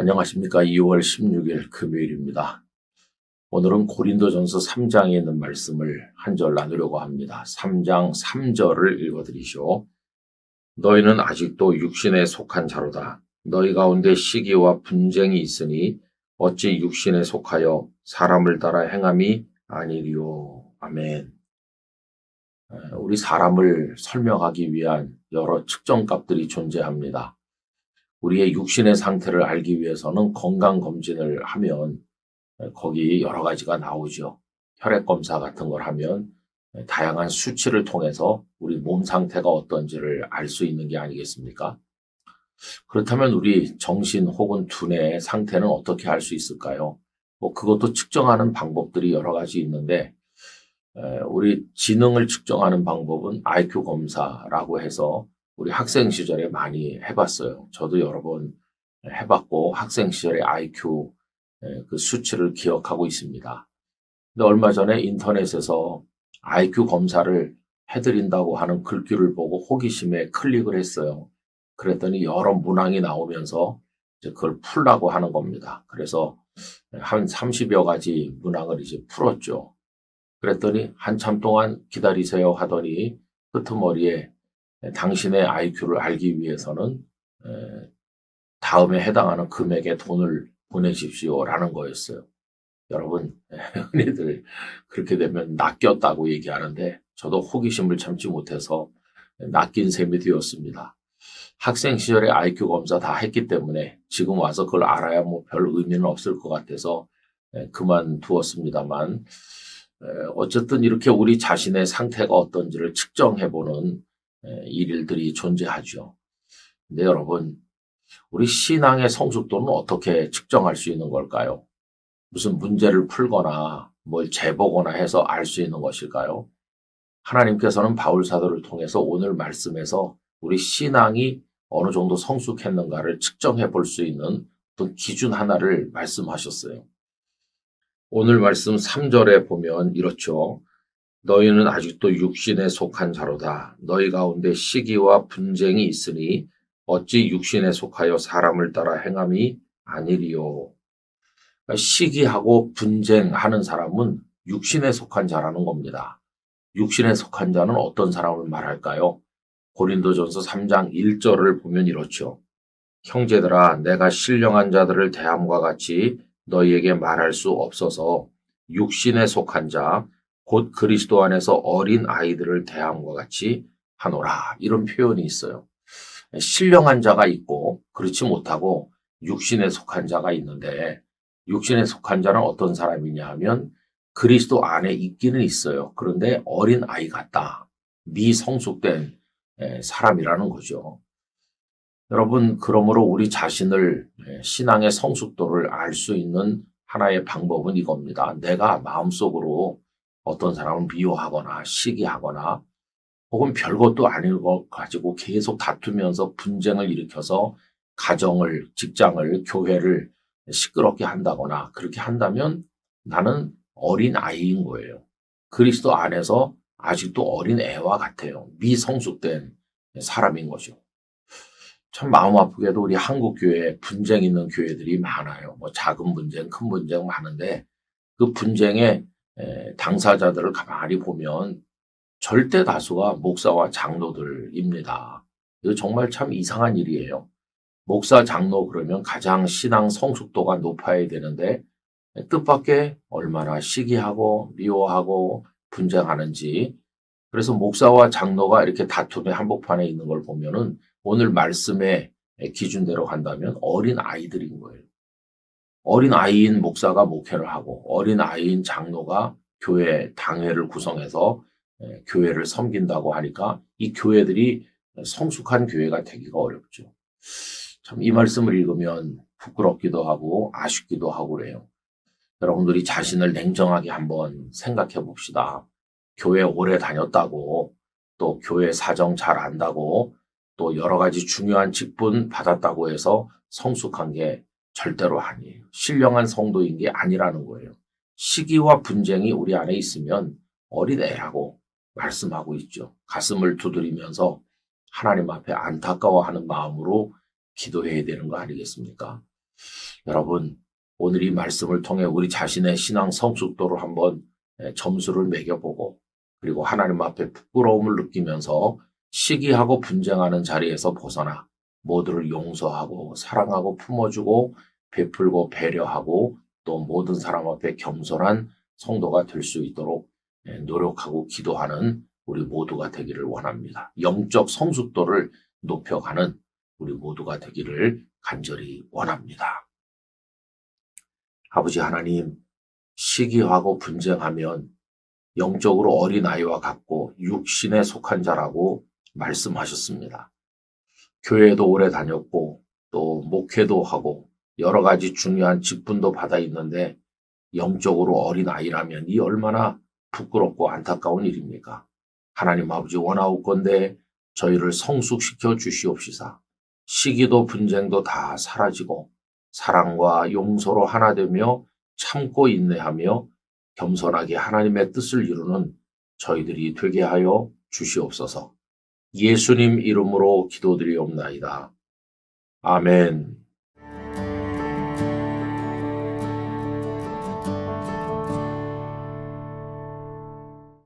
안녕하십니까. 2월 16일 금요일입니다. 오늘은 고린도전서 3장에 있는 말씀을 한 절 나누려고 합니다. 3장 3절을 읽어드리시오. 너희는 아직도 육신에 속한 자로다. 너희 가운데 시기와 분쟁이 있으니 어찌 육신에 속하여 사람을 따라 행함이 아니리요. 아멘. 우리 사람을 설명하기 위한 여러 측정값들이 존재합니다. 우리의 육신의 상태를 알기 위해서는 건강검진을 하면 거기 여러 가지가 나오죠. 혈액검사 같은 걸 하면 다양한 수치를 통해서 우리 몸 상태가 어떤지를 알 수 있는 게 아니겠습니까? 그렇다면 우리 정신 혹은 두뇌의 상태는 어떻게 알 수 있을까요? 그것도 측정하는 방법들이 여러 가지 있는데 우리 지능을 측정하는 방법은 IQ 검사라고 해서 우리 학생 시절에 많이 해봤어요. 저도 여러 번 해봤고 학생 시절에 IQ 그 수치를 기억하고 있습니다. 근데 얼마 전에 인터넷에서 IQ 검사를 해드린다고 하는 글귀를 보고 호기심에 클릭을 했어요. 그랬더니 여러 문항이 나오면서 이제 그걸 풀라고 하는 겁니다. 그래서 한 30여 가지 문항을 이제 풀었죠. 그랬더니 한참 동안 기다리세요 하더니 끄트머리에 당신의 IQ를 알기 위해서는 다음에 해당하는 금액의 돈을 보내십시오라는 거였어요. 여러분, 흔히들 그렇게 되면 낚였다고 얘기하는데 저도 호기심을 참지 못해서 낚인 셈이 되었습니다. 학생 시절에 IQ 검사 다 했기 때문에 지금 와서 그걸 알아야 뭐 별 의미는 없을 것 같아서 그만두었습니다만 어쨌든 이렇게 우리 자신의 상태가 어떤지를 측정해보는 일들이 존재하죠. 근데 여러분, 우리 신앙의 성숙도는 어떻게 측정할 수 있는 걸까요? 무슨 문제를 풀거나 뭘 재보거나 해서 알 수 있는 것일까요? 하나님께서는 바울 사도를 통해서 오늘 말씀에서 우리 신앙이 어느 정도 성숙했는가를 측정해 볼 수 있는 어떤 기준 하나를 말씀하셨어요. 오늘 말씀 3절에 보면 이렇죠. 너희는 아직도 육신에 속한 자로다. 너희 가운데 시기와 분쟁이 있으니 어찌 육신에 속하여 사람을 따라 행함이 아니리요. 시기하고 분쟁하는 사람은 육신에 속한 자라는 겁니다. 육신에 속한 자는 어떤 사람을 말할까요? 고린도전서 3장 1절을 보면 이렇죠. 형제들아, 내가 신령한 자들을 대함과 같이 너희에게 말할 수 없어서 육신에 속한 자, 곧 그리스도 안에서 어린 아이들을 대함과 같이 하노라. 이런 표현이 있어요. 신령한 자가 있고 그렇지 못하고 육신에 속한 자가 있는데 육신에 속한 자는 어떤 사람이냐 하면 그리스도 안에 있기는 있어요. 그런데 어린 아이 같다. 미성숙된 사람이라는 거죠. 여러분, 그러므로 우리 자신을 신앙의 성숙도를 알 수 있는 하나의 방법은 이겁니다. 내가 마음속으로 어떤 사람을 미워하거나 시기하거나 혹은 별것도 아닌 것 가지고 계속 다투면서 분쟁을 일으켜서 가정을, 직장을, 교회를 시끄럽게 한다거나 그렇게 한다면 나는 어린 아이인 거예요. 그리스도 안에서 아직도 어린 애와 같아요. 미성숙된 사람인 거죠. 참 마음 아프게도 우리 한국 교회에 분쟁 있는 교회들이 많아요. 뭐 작은 분쟁, 큰 분쟁 많은데 그 분쟁의 당사자들을 가만히 보면 절대 다수가 목사와 장로들입니다. 이거 정말 참 이상한 일이에요. 목사, 장로 그러면 가장 신앙 성숙도가 높아야 되는데 뜻밖의 얼마나 시기하고 미워하고 분쟁하는지. 그래서 목사와 장로가 이렇게 다툼의 한복판에 있는 걸 보면은 오늘 말씀의 기준대로 간다면 어린 아이들인 거예요. 어린 아이인 목사가 목회를 하고 어린 아이인 장로가 교회 당회를 구성해서 교회를 섬긴다고 하니까 이 교회들이 성숙한 교회가 되기가 어렵죠. 참 이 말씀을 읽으면 부끄럽기도 하고 아쉽기도 하고 그래요. 여러분들이 자신을 냉정하게 한번 생각해 봅시다. 교회 오래 다녔다고 또 교회 사정 잘 안다고 또 여러 가지 중요한 직분 받았다고 해서 성숙한 게 절대로 아니에요. 신령한 성도인 게 아니라는 거예요. 시기와 분쟁이 우리 안에 있으면 어린애라고 말씀하고 있죠. 가슴을 두드리면서 하나님 앞에 안타까워하는 마음으로 기도해야 되는 거 아니겠습니까? 여러분, 오늘 이 말씀을 통해 우리 자신의 신앙 성숙도를 한번 점수를 매겨보고, 그리고 하나님 앞에 부끄러움을 느끼면서 시기하고 분쟁하는 자리에서 벗어나 모두를 용서하고 사랑하고 품어주고 베풀고 배려하고 또 모든 사람 앞에 겸손한 성도가 될 수 있도록 노력하고 기도하는 우리 모두가 되기를 원합니다. 영적 성숙도를 높여가는 우리 모두가 되기를 간절히 원합니다. 아버지 하나님, 시기하고 분쟁하면 영적으로 어린아이와 같고 육신에 속한 자라고 말씀하셨습니다. 교회도 오래 다녔고 또 목회도 하고 여러 가지 중요한 직분도 받아 있는데 영적으로 어린아이라면 이 얼마나 부끄럽고 안타까운 일입니까? 하나님 아버지 원하옵건대 저희를 성숙시켜 주시옵시사. 시기도 분쟁도 다 사라지고 사랑과 용서로 하나 되며 참고 인내하며 겸손하게 하나님의 뜻을 이루는 저희들이 되게 하여 주시옵소서. 예수님 이름으로 기도드리옵나이다. 아멘.